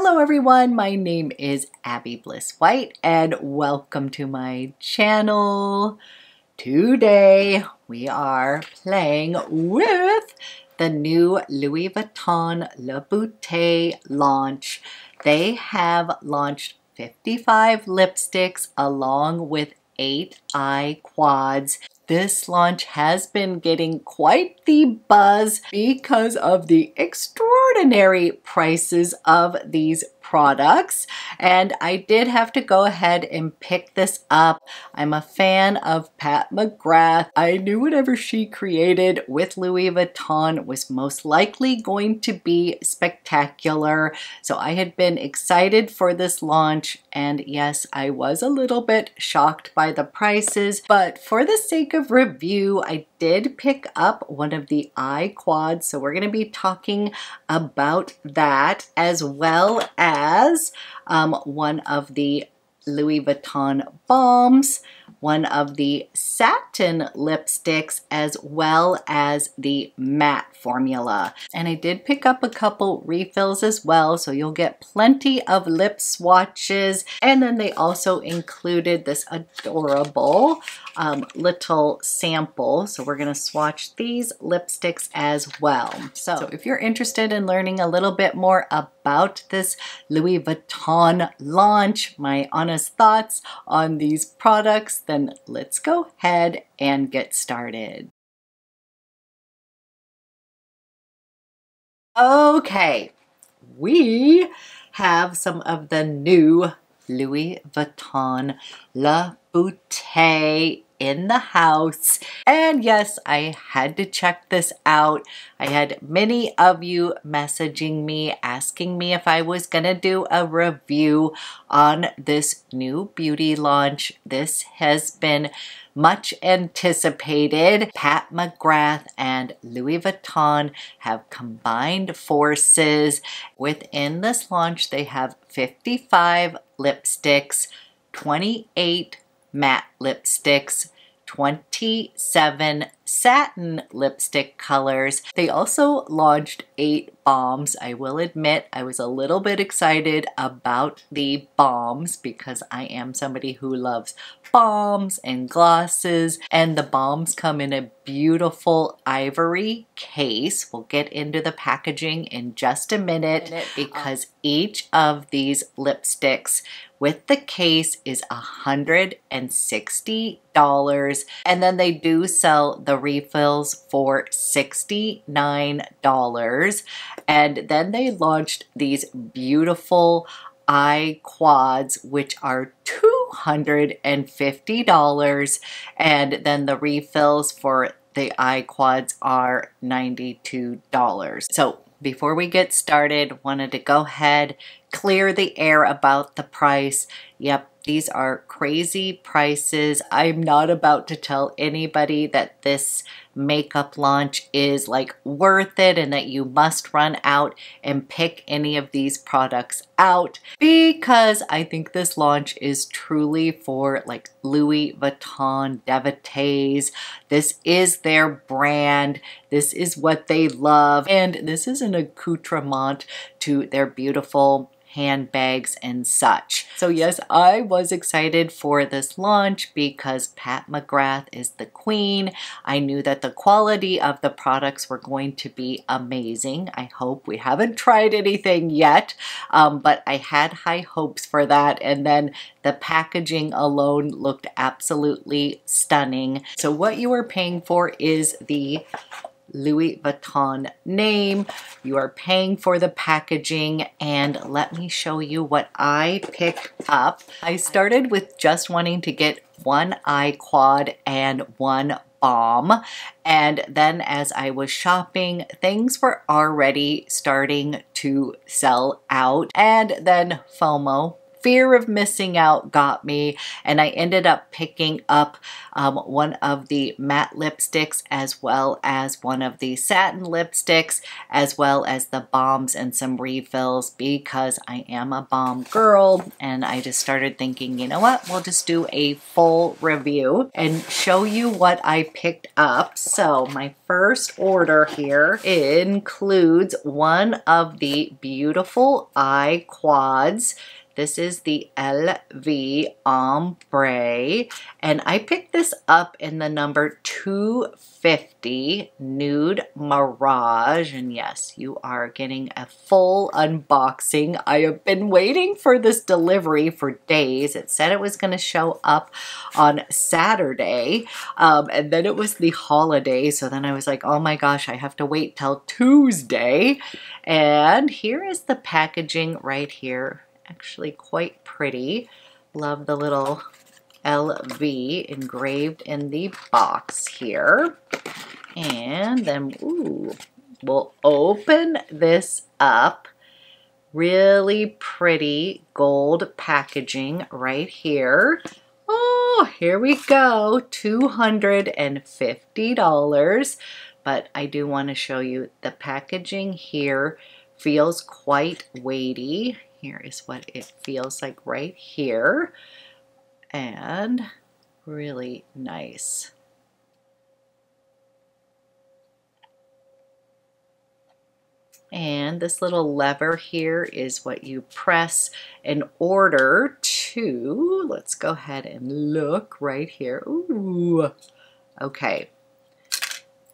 Hello everyone, my name is Abby Bliss White and welcome to my channel. Today we are playing with the new Louis Vuitton Le Beauté launch. They have launched 55 lipsticks along with 8 eye quads. This launch has been getting quite the buzz because of the extraordinary prices of these products, and I did have to go ahead and pick this up. I'm a fan of Pat McGrath. I knew whatever she created with Louis Vuitton was most likely going to be spectacular, so I had been excited for this launch, and yes, I was a little bit shocked by the prices, but for the sake of review, I did pick up one of the eye quads, so we're going to be talking about that, as well as one of the Louis Vuitton Baumes, one of the Satin lipsticks, as well as the matte formula. And I did pick up a couple refills as well, so you'll get plenty of lip swatches. And then they also included this adorable little sample. So we're gonna swatch these lipsticks as well. So if you're interested in learning a little bit more about this Louis Vuitton launch, my honest thoughts on these products, then let's go ahead and get started. Okay, we have some of the new Louis Vuitton Le Beauté in the house. And yes, I had to check this out. I had many of you messaging me, asking me if I was gonna do a review on this new beauty launch. This has been much anticipated. Pat McGrath and Louis Vuitton have combined forces. Within this launch, they have 55 lipsticks, 28 matte lipsticks, 27 satin lipstick colors. They also launched 8 Baumes. I will admit I was a little bit excited about the Baumes because I am somebody who loves Baumes and glosses, and the Baumes come in a beautiful ivory case. We'll get into the packaging in just a minute because each of these lipsticks with the case is $160, and then they do sell the refills for $69, and then they launched these beautiful eye quads, which are $250, and then the refills for the eye quads are $92. So before we get started, wanted to go ahead, clear the air about the price. Yep, these are crazy prices. I'm not about to tell anybody that this makeup launch is like worth it and that you must run out and pick any of these products out, because I think this launch is truly for like Louis Vuitton devotees. This is their brand. This is what they love, and this is an accoutrement to their beautiful handbags and such. So yes, I was excited for this launch because Pat McGrath is the queen. I knew that the quality of the products were going to be amazing. I hope. We haven't tried anything yet, but I had high hopes for that, and then the packaging alone looked absolutely stunning. So what you are paying for is the Louis Vuitton name. You are paying for the packaging, and let me show you what I picked up. I started with just wanting to get one eye quad and one Baume, and then as I was shopping, things were already starting to sell out, and then FOMO, fear of missing out got me, and I ended up picking up one of the matte lipsticks as well as one of the satin lipsticks as well as the Baumes and some refills because I am a Baume girl, and I just started thinking, you know what, we'll just do a full review and show you what I picked up. So my first order here includes one of the beautiful eye quads. This is the LV Ombre, and I picked this up in the number 250 Nude Mirage. And yes, you are getting a full unboxing. I have been waiting for this delivery for days. It said it was going to show up on Saturday, and then it was the holiday. So then I was like, oh my gosh, I have to wait till Tuesday. And here is the packaging right here. Actually quite pretty. Love the little LV engraved in the box here. And then, ooh, we'll open this up. Really pretty gold packaging right here. Oh, here we go, $250. But I do want to show you the packaging here feels quite weighty. Here is what it feels like right here, and really nice. And this little lever here is what you press in order to, let's go ahead and look right here. Ooh, okay.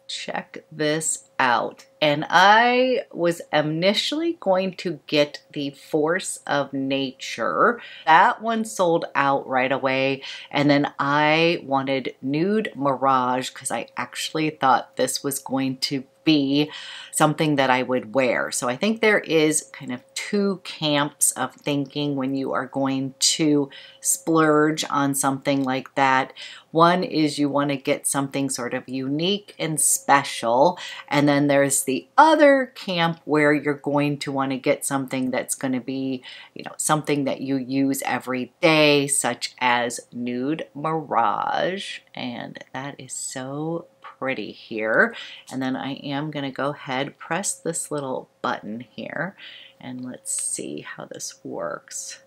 Check this out. And I was initially going to get the Force of Nature. That one sold out right away. And then I wanted Nude Mirage because I actually thought this was going to be something that I would wear. So I think there is kind of two camps of thinking when you are going to splurge on something like that. One is you want to get something sort of unique and special, and then there's the other camp where you're going to want to get something that's going to be, you know, something that you use every day, such as Nude Mirage, and that is so pretty here. And then I am going to go ahead, press this little button here, and let's see how this works.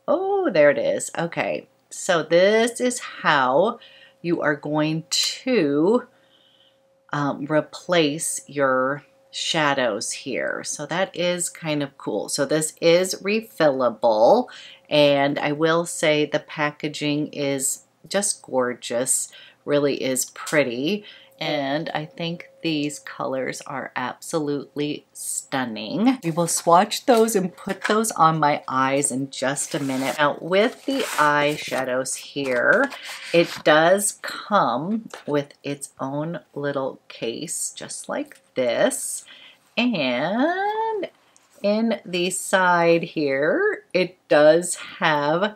Oh, there it is. Okay, so this is how you are going to replace your shadows here. So that is kind of cool. So this is refillable, and I will say the packaging is just gorgeous, really is pretty, and I think these colors are absolutely stunning. We will swatch those and put those on my eyes in just a minute. Now with the eyeshadows here, it does come with its own little case, just like this, and in the side here, it does have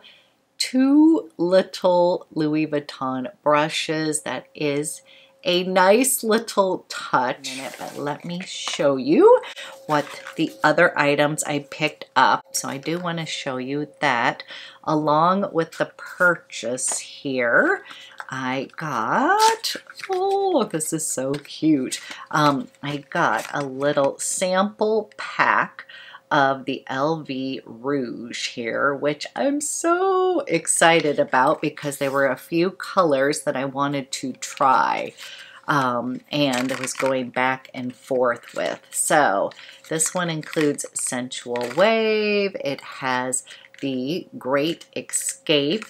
two little Louis Vuitton brushes. That is a nice little touch. But let me show you what the other items I picked up. So I do want to show you that along with the purchase here, I got, oh, this is so cute. I got a little sample pack of the LV Rouge here, which I'm so excited about because there were a few colors that I wanted to try, and I was going back and forth with. So this one includes Sensual Wave, it has the Great Escape,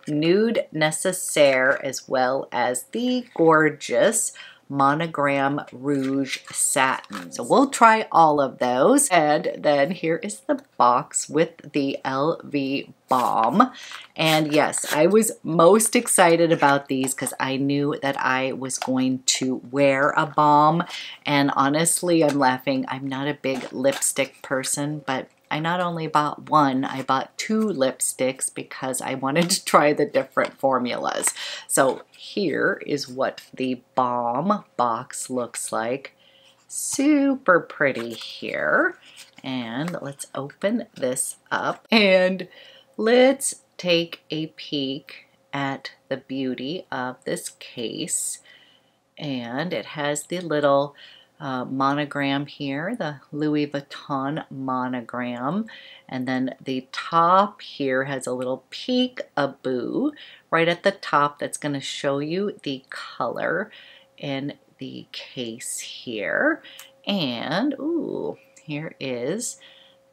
Nude Necessaire, as well as the gorgeous Monogram Rouge Satin. So we'll try all of those. And then here is the box with the LV Baume. And yes, I was most excited about these because I knew that I was going to wear a Baume. And honestly, I'm laughing. I'm not a big lipstick person, but I not only bought one, I bought two lipsticks because I wanted to try the different formulas. So here is what the Baume box looks like. super pretty here. And let's open this up and let's take a peek at the beauty of this case. And it has the little monogram here, the Louis Vuitton monogram. And then the top here has a little peek-a-boo right at the top that's going to show you the color in the case here. And, ooh, here is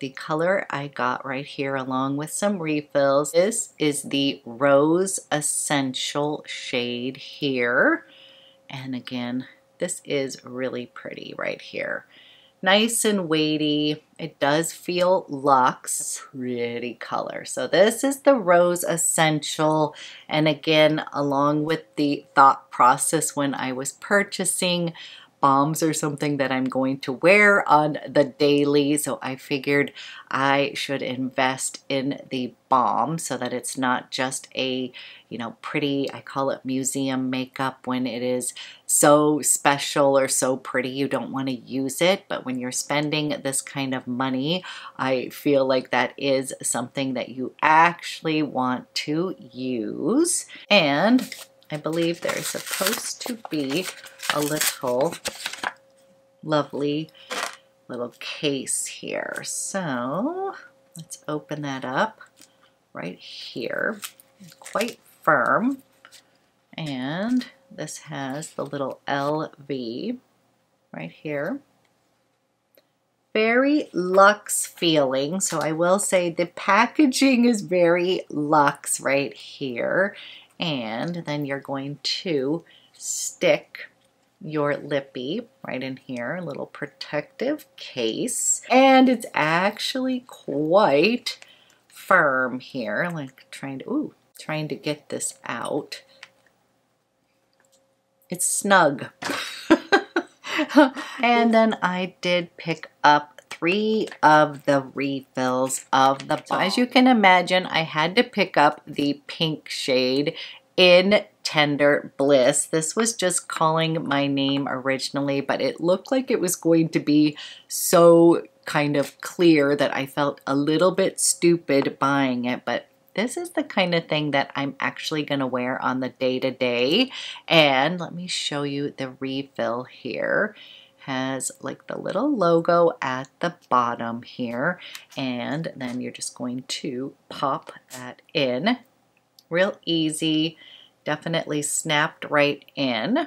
the color I got right here along with some refills. This is the Rose Essential shade here. And again, this is really pretty right here. Nice and weighty. It does feel luxe. Pretty color. So this is the Rose Essential. And again, along with the thought process when I was purchasing, Baumes are something that I'm going to wear on the daily, so I figured I should invest in the Baume so that it's not just a, you know, pretty, I call it museum makeup when it is so special or so pretty you don't want to use it, but when you're spending this kind of money, I feel like that is something that you actually want to use. And I believe there is supposed to be a little lovely little case here. So let's open that up right here. It's quite firm. And this has the little LV right here. Very luxe feeling. So I will say the packaging is very luxe right here. And then you're going to stick your lippy right in here, a little protective case. And it's actually quite firm here, like trying to get this out. It's snug. And then I did pick up 3 of the refills of the Baume. So as you can imagine, I had to pick up the pink shade in Tender Bliss. This was just calling my name originally, but it looked like it was going to be so kind of clear that I felt a little bit stupid buying it, but this is the kind of thing that I'm actually going to wear on the day-to-day. And let me show you the refill here. Has like the little logo at the bottom here, and then you're just going to pop that in. Real easy, definitely snapped right in.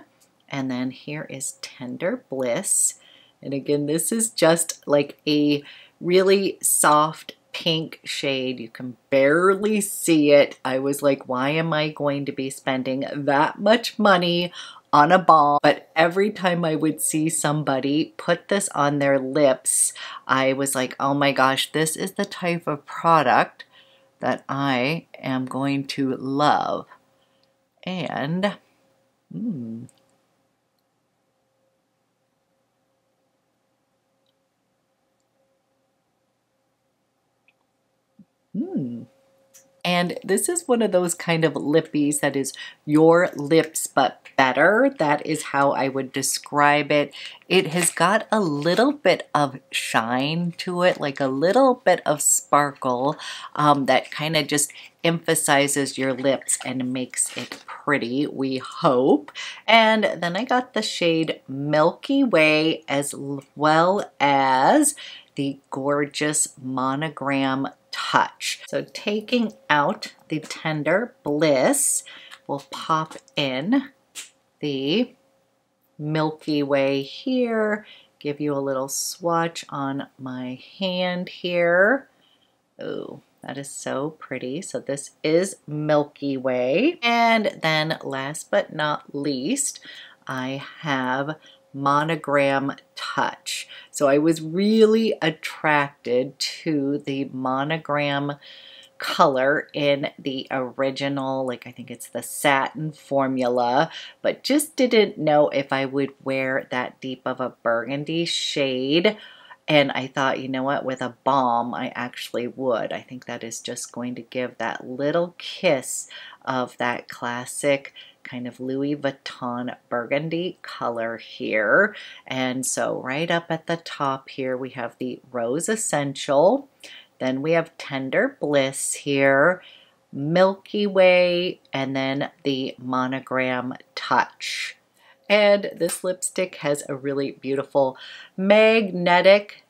And then here is Tender Bliss. And again, this is just like a really soft pink shade. You can barely see it. I was like, why am I going to be spending that much money on a Baume? But every time I would see somebody put this on their lips, I was like, oh my gosh, this is the type of product that I am going to love. And And this is one of those kind of lippies that is your lips but better. That is how I would describe it. It has got a little bit of shine to it, like a little bit of sparkle that kind of just emphasizes your lips and makes it pretty, we hope. And then I got the shade Milky Way as well as the gorgeous Monogram Touch. So taking out the Tender Bliss, we'll pop in the Milky Way here, give you a little swatch on my hand here. Oh, that is so pretty. So this is Milky Way. And then last but not least, I have Monogram Touch. So I was really attracted to the Monogram color in the original, like I think it's the Satin formula, but just didn't know if I would wear that deep of a burgundy shade. And I thought, you know what, with a Baume, I actually would. I think that is just going to give that little kiss of that classic kind of Louis Vuitton burgundy color here. And so right up at the top here, we have the Rose Essential. Then we have Tender Bliss here, Milky Way, and then the Monogram Touch. And this lipstick has a really beautiful magnetic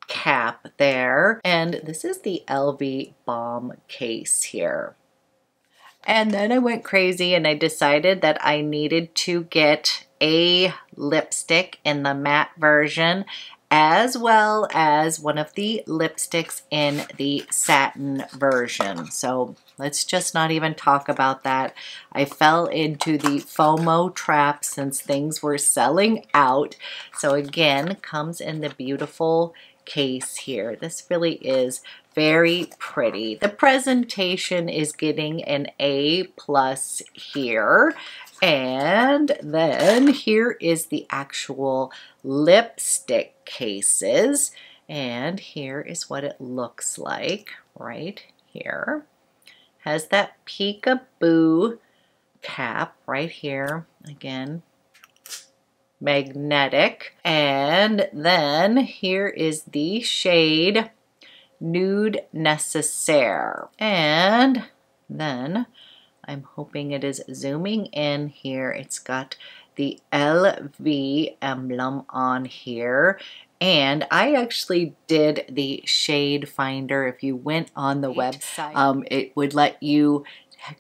cap there. And this is the LV Baume case here. And then I went crazy and I decided that I needed to get a lipstick in the matte version as well as one of the lipsticks in the satin version. So let's just not even talk about that. I fell into the FOMO trap since things were selling out. So again, comes in the beautiful case here. This really is very pretty. The presentation is getting an A+ here. And then here is the actual lipstick cases. And here is what it looks like right here. Has that peekaboo cap right here. Again, magnetic. And then here is the shade Nude Necessaire. And then I'm hoping it is zooming in here. It's got the LV emblem on here. And I actually did the shade finder. If you went on the website, it would let you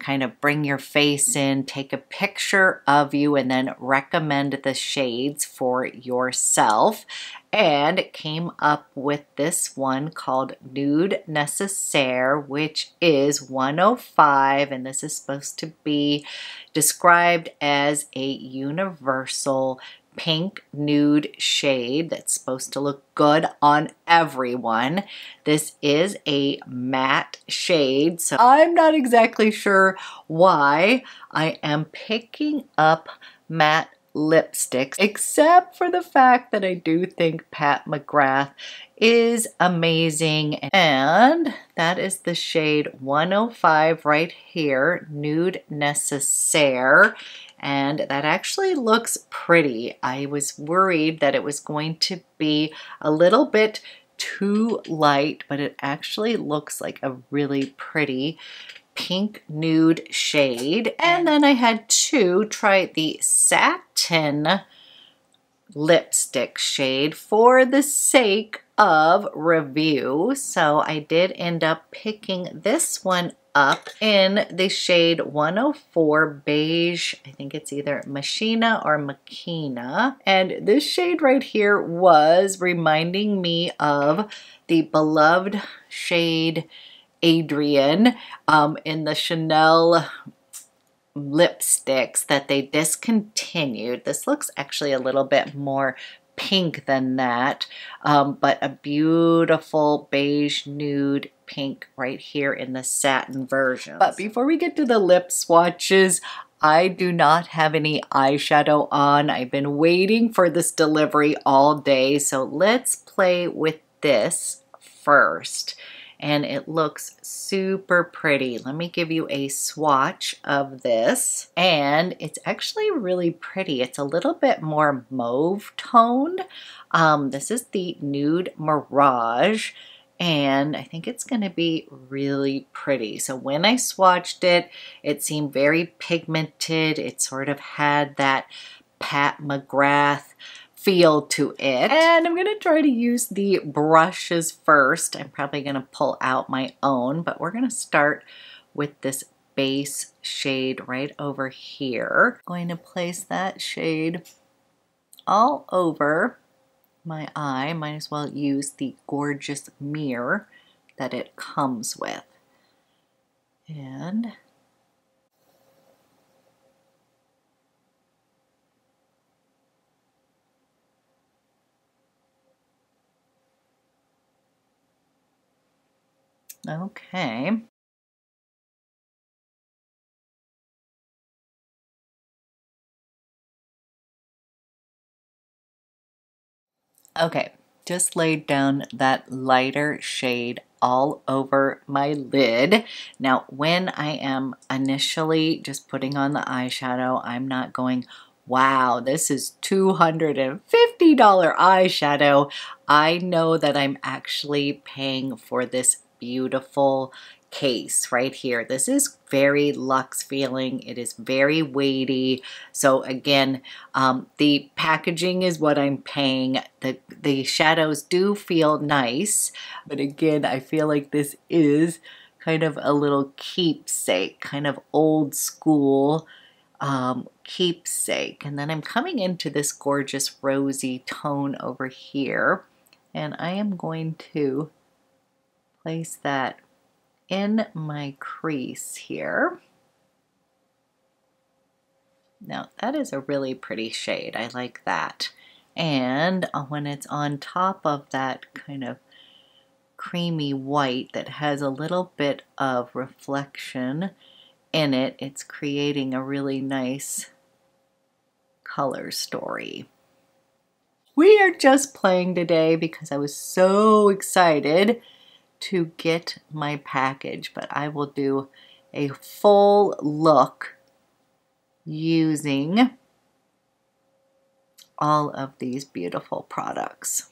kind of bring your face in, take a picture of you, and then recommend the shades for yourself. And it came up with this one called Nude Necessaire, which is 105, and this is supposed to be described as a universal pink nude shade that's supposed to look good on everyone. This is a matte shade, so I'm not exactly sure why I am picking up matte lipsticks, except for the fact that I do think Pat McGrath is amazing. And that is the shade 105 right here, Nude Necessaire. And that actually looks pretty. I was worried that it was going to be a little bit too light, but it actually looks like a really pretty pink nude shade. And then I had to try the Satin lipstick shade for the sake of review. So I did end up picking this one up in the shade 104 Beige. I think it's either Machina or Machina. And this shade right here was reminding me of the beloved shade Adrian in the Chanel lipsticks that they discontinued. This looks actually a little bit more pink than that, but a beautiful beige nude pink right here in the satin version. But before we get to the lip swatches, I do not have any eyeshadow on. I've been waiting for this delivery all day, so let's play with this first. And it looks super pretty. Let me give you a swatch of this. And it's actually really pretty. It's a little bit more mauve toned. This is the Nude Mirage. And I think it's going to be really pretty. So when I swatched it, it seemed very pigmented. It sort of had that Pat McGrath feel to it. And I'm going to try to use the brushes first. I'm probably going to pull out my own, but we're going to start with this base shade right over here. I'm going to place that shade all over my eye. Might as well use the gorgeous mirror that it comes with. And okay. Okay, just laid down that lighter shade all over my lid. Now, when I am initially just putting on the eyeshadow, I'm not going, wow, this is $250 eyeshadow. I know that I'm actually paying for this beautiful case right here. This is very luxe feeling. It is very weighty. So again, the packaging is what I'm paying. The shadows do feel nice, but again, I feel like this is kind of a little keepsake, kind of old school keepsake. And then I'm coming into this gorgeous rosy tone over here, and I am going to place that in my crease here. Now that is a really pretty shade. I like that. And when it's on top of that kind of creamy white that has a little bit of reflection in it, it's creating a really nice color story. We are just playing today because I was so excited to get my package, but I will do a full look using all of these beautiful products.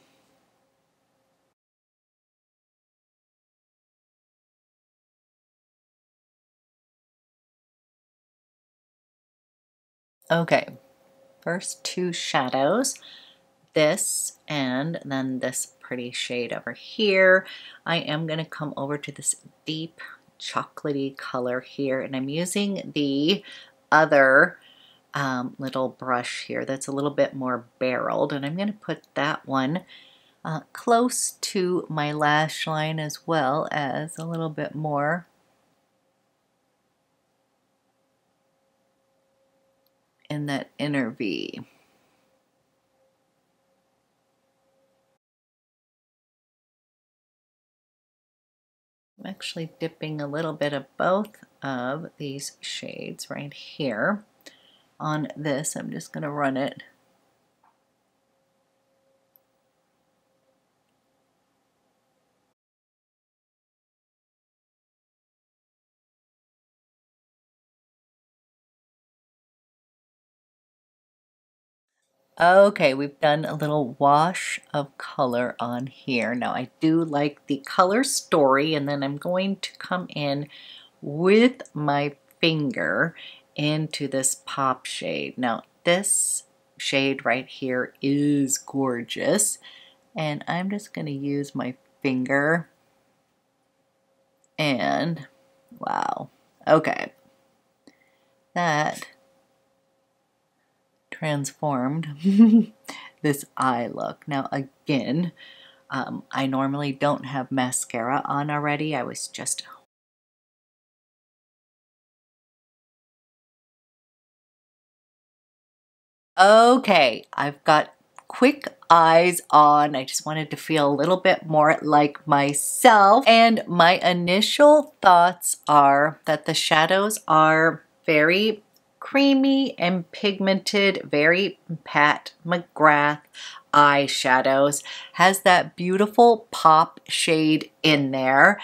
Okay, first two shadows, this and then this pretty shade over here. I am going to come over to this deep chocolatey color here, and I'm using the other little brush here that's a little bit more barreled, and I'm going to put that one close to my lash line as well as a little bit more in that inner V. I'm actually dipping a little bit of both of these shades right here. On this, I'm just going to run it Okay, we've done a little wash of color on here. Now I do like the color story, and then I'm going to come in with my finger into this pop shade. Now this shade right here is gorgeous, and I'm just going to use my finger and wow, okay, that transformed this eye look. Now again, I normally don't have mascara on already. I was just okay, I've got quick eyes on. I just wanted to feel a little bit more like myself, and my initial thoughts are that the shadows are very creamy and pigmented, very Pat McGrath eyeshadows, has that beautiful pop shade in there.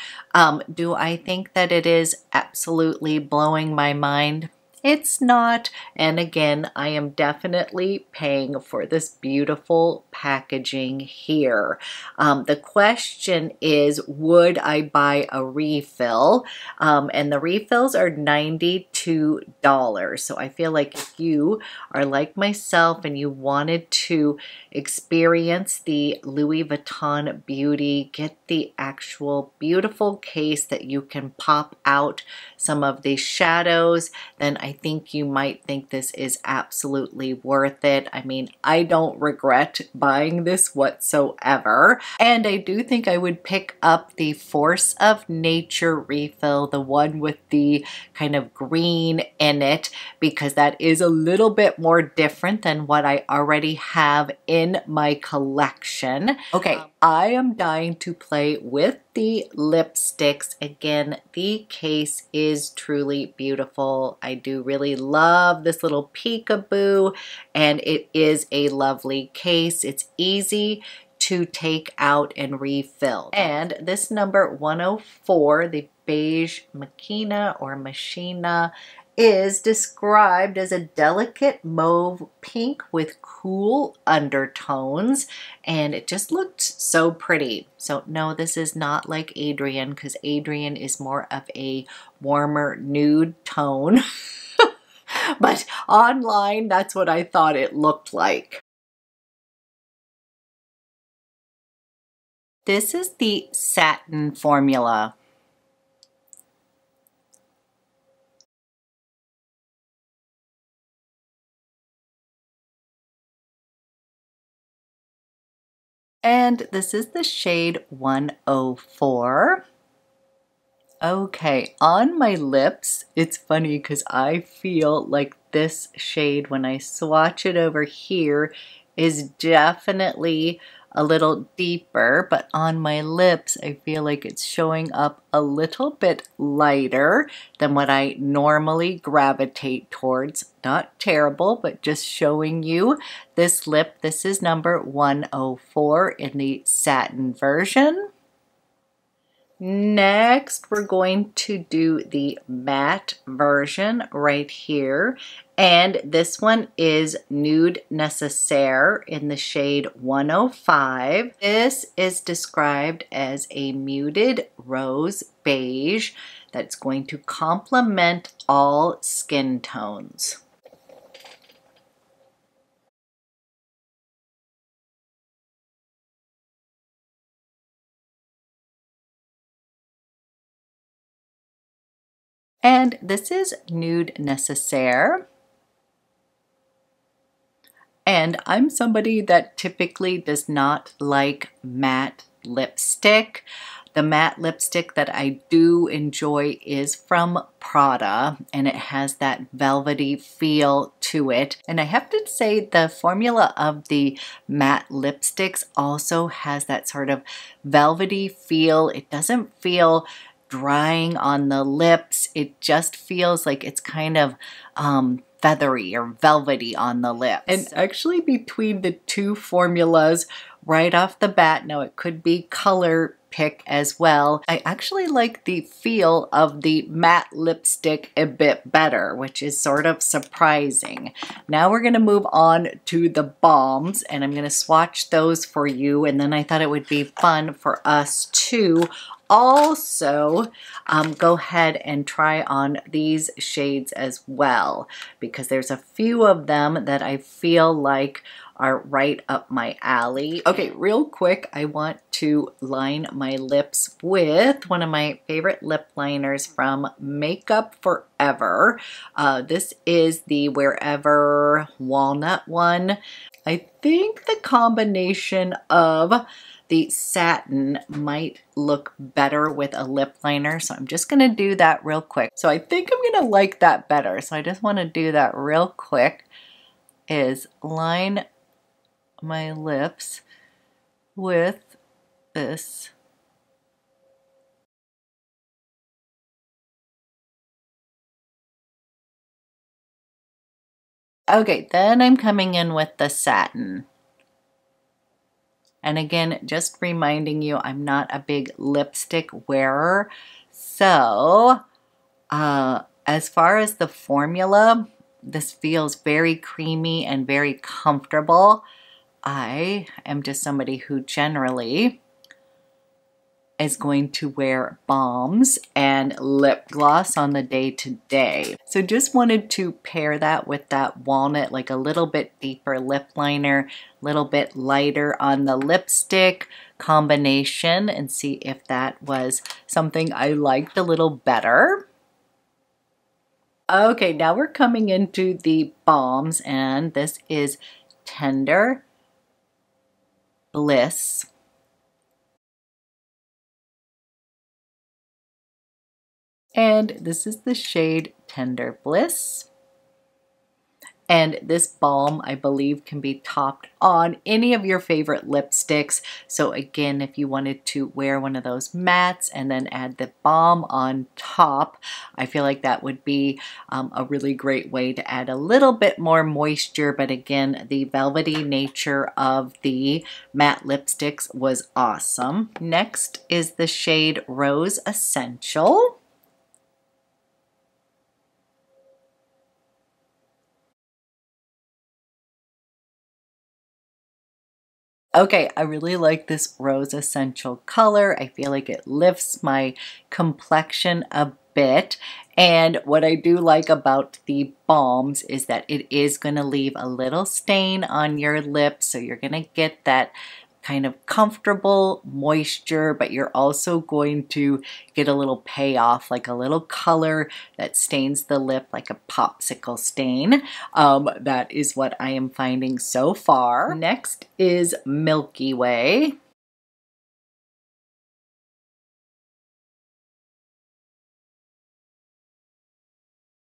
Do I think that it is absolutely blowing my mind? It's not, and again, I am definitely paying for this beautiful packaging here. The question is, would I buy a refill? And the refills are $92. So I feel like if you are like myself and you wanted to experience the Louis Vuitton Beauty, get the actual beautiful case that you can pop out some of these shadows, then I think you might think this is absolutely worth it. I mean, I don't regret buying this whatsoever. And I do think I would pick up the Force of Nature refill, the one with the kind of green in it, because that is a little bit more different than what I already have in my collection. Okay, I am dying to play with the lipsticks. Again, the case is truly beautiful. I do really love this little peekaboo, and it is a lovely case. It's easy to take out and refill. And this number 104, the Beige Machina or Machina, is described as a delicate mauve pink with cool undertones, and it just looked so pretty. So no, this is not like Adrian, because Adrian is more of a warmer nude tone. But online, that's what I thought it looked like. This is the Satin formula. And this is the shade 104. Okay, on my lips, it's funny because I feel like this shade, when I swatch it over here, is definitely a little deeper, but on my lips, I feel like it's showing up a little bit lighter than what I normally gravitate towards. Not terrible, but just showing you this lip. This is number 104 in the satin version. Next, we're going to do the matte version right here. And this one is Nude Necessaire in the shade 105. This is described as a muted rose beige that's going to complement all skin tones. And this is Nude Necessaire. And I'm somebody that typically does not like matte lipstick. The matte lipstick that I do enjoy is from Prada, and it has that velvety feel to it. And I have to say the formula of the matte lipsticks also has that sort of velvety feel. It doesn't feel drying on the lips. It just feels like it's kind of feathery or velvety on the lips. And actually between the two formulas right off the bat, now it could be color pick as well, I actually like the feel of the matte lipstick a bit better, which is sort of surprising. Now we're going to move on to the Baumes, and I'm going to swatch those for you, and then I thought it would be fun for us to also go ahead and try on these shades as well, because there's a few of them that I feel like are right up my alley. Okay, real quick, I want to line my lips with one of my favorite lip liners from Makeup Forever. This is the Wherever Walnut one. I think the combination of the satin might look better with a lip liner, so I'm just gonna do that real quick. So I think I'm gonna like that better, so I just wanna do that real quick, is line my lips with this. Okay, then I'm coming in with the satin. And again, just reminding you, I'm not a big lipstick wearer. So, as far as the formula, this feels very creamy and very comfortable. I am just somebody who generally is going to wear Baumes and lip gloss on the day-to-day. So just wanted to pair that with that walnut, like a little bit deeper lip liner, a little bit lighter on the lipstick combination, and see if that was something I liked a little better. Okay, now we're coming into the Baumes, and this is Tender Bliss. And this is the shade Tender Bliss. And this balm, I believe, can be topped on any of your favorite lipsticks. So again, if you wanted to wear one of those mattes and then add the balm on top, I feel like that would be a really great way to add a little bit more moisture. But again, the velvety nature of the matte lipsticks was awesome. Next is the shade Rose Essential. Okay, I really like this Rose Essential color. I feel like it lifts my complexion a bit. And what I do like about the Baumes is that it is going to leave a little stain on your lips. So you're going to get that kind of comfortable moisture, but you're also going to get a little payoff, like a little color that stains the lip like a popsicle stain. That is what I am finding so far. Next is Milky Way.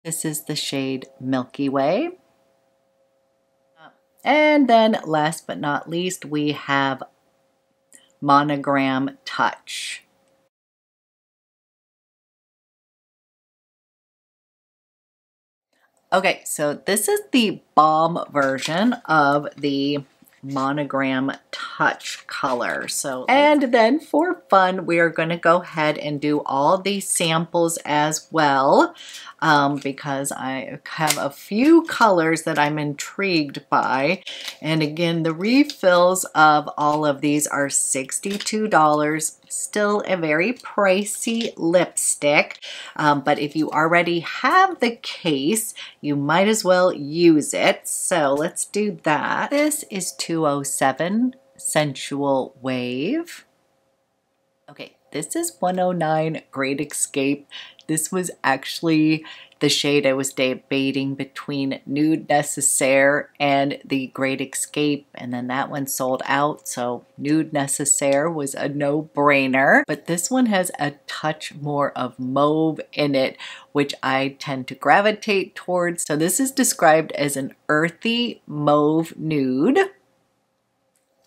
This is the shade Milky Way. And then last but not least, we have Monogram Touch. Okay, so this is the Baume version of the Monogram Touch color. So, and then for fun, we are going to go ahead and do all these samples as well, because I have a few colors that I'm intrigued by. And again, the refills of all of these are $62. Still a very pricey lipstick, but if you already have the case, you might as well use it. So let's do that. This is 207 Sensual Wave. Okay, this is 109 Great Escape. This was actually the shade I was debating between Nude Necessaire and the Great Escape, and then that one sold out, so Nude Necessaire was a no-brainer. But this one has a touch more of mauve in it, which I tend to gravitate towards. So this is described as an earthy mauve nude.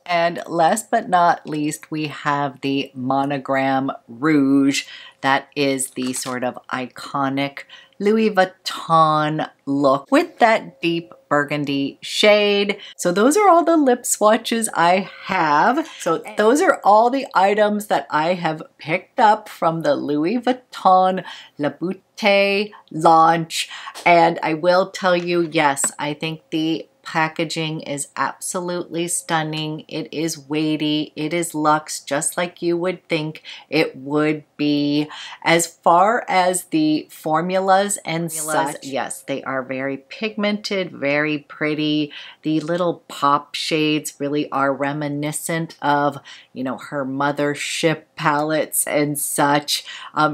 And last but not least, we have the Monogram Rouge. That is the sort of iconic Louis Vuitton look with that deep burgundy shade. So those are all the lip swatches I have. So those are all the items that I have picked up from the Louis Vuitton La Beauté launch. And I will tell you, yes, I think the packaging is absolutely stunning. It is weighty. It is luxe, just like you would think it would be. As far as the formulas and such, yes, they are very pigmented, very pretty. The little pop shades really are reminiscent of, you know, her mothership palettes and such.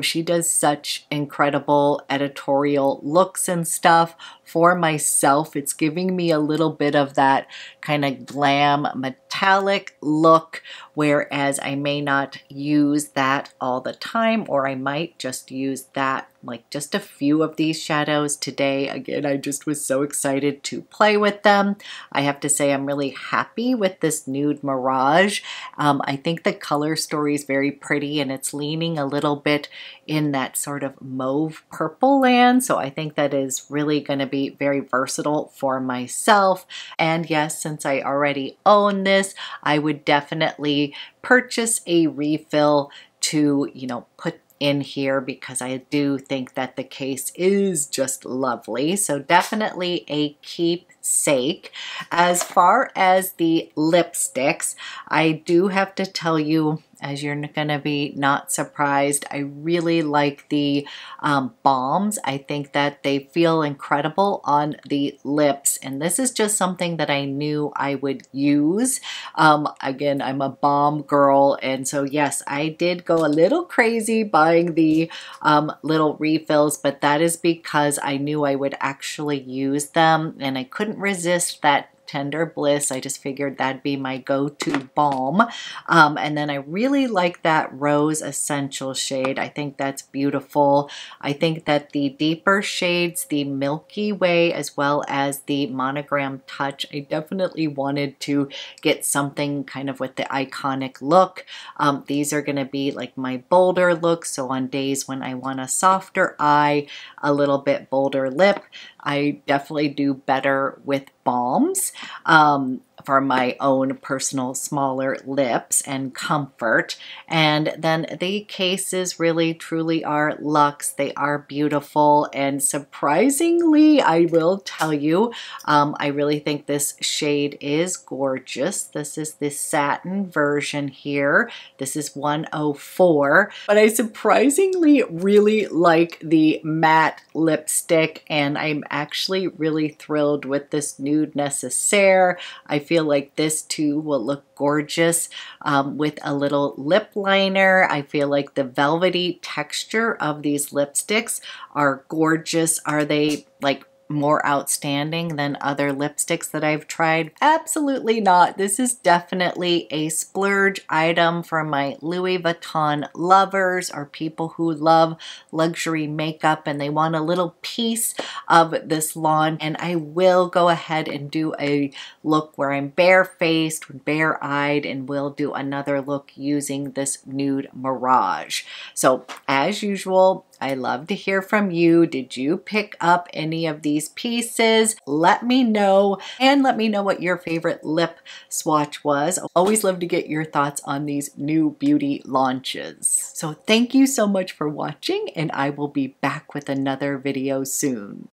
She does such incredible editorial looks and stuff. For myself, it's giving me a little bit of that kind of glam metallic look, whereas I may not use that all the time, or I might just use that like just a few of these shadows today. Again, I just was so excited to play with them. I have to say I'm really happy with this Nude Mirage. I think the color story is very pretty, and it's leaning a little bit in that sort of mauve purple land. So I think that is really going to be very versatile for myself. And yes, since I already own this, I would definitely purchase a refill to, you know, put in here, because I do think that the case is just lovely. So definitely a keepsake. As far as the lipsticks, I do have to tell you, as you're gonna be not surprised, I really like the Baumes. I think that they feel incredible on the lips, and this is just something that I knew I would use. Again, I'm a Baume girl, and so yes, I did go a little crazy buying the little refills, but that is because I knew I would actually use them, and I couldn't resist that Tender Bliss. I just figured that'd be my go-to balm. And then I really like that Rose Essential shade. I think that's beautiful. I think that the deeper shades, the Milky Way as well as the Monogram Touch, I definitely wanted to get something kind of with the iconic look. These are going to be like my bolder look, so on days when I want a softer eye, a little bit bolder lip, I definitely do better with Baumes for my own personal smaller lips and comfort. And then the cases really truly are luxe. They are beautiful, and surprisingly, I will tell you, I really think this shade is gorgeous. This is the satin version here. This is 104, but I surprisingly really like the matte lipstick, and I'm actually really thrilled with this Nude Necessaire. I feel like this too will look gorgeous with a little lip liner. I feel like the velvety texture of these lipsticks are gorgeous. Are they like more outstanding than other lipsticks that I've tried? Absolutely not. This is definitely a splurge item for my Louis Vuitton lovers or people who love luxury makeup and they want a little piece of this launch. And I will go ahead and do a look where I'm bare-faced, bare-eyed, and we'll do another look using this Nude Mirage. So as usual, I love to hear from you. Did you pick up any of these pieces? Let me know, and let me know what your favorite lip swatch was. Always love to get your thoughts on these new beauty launches. So thank you so much for watching, and I will be back with another video soon.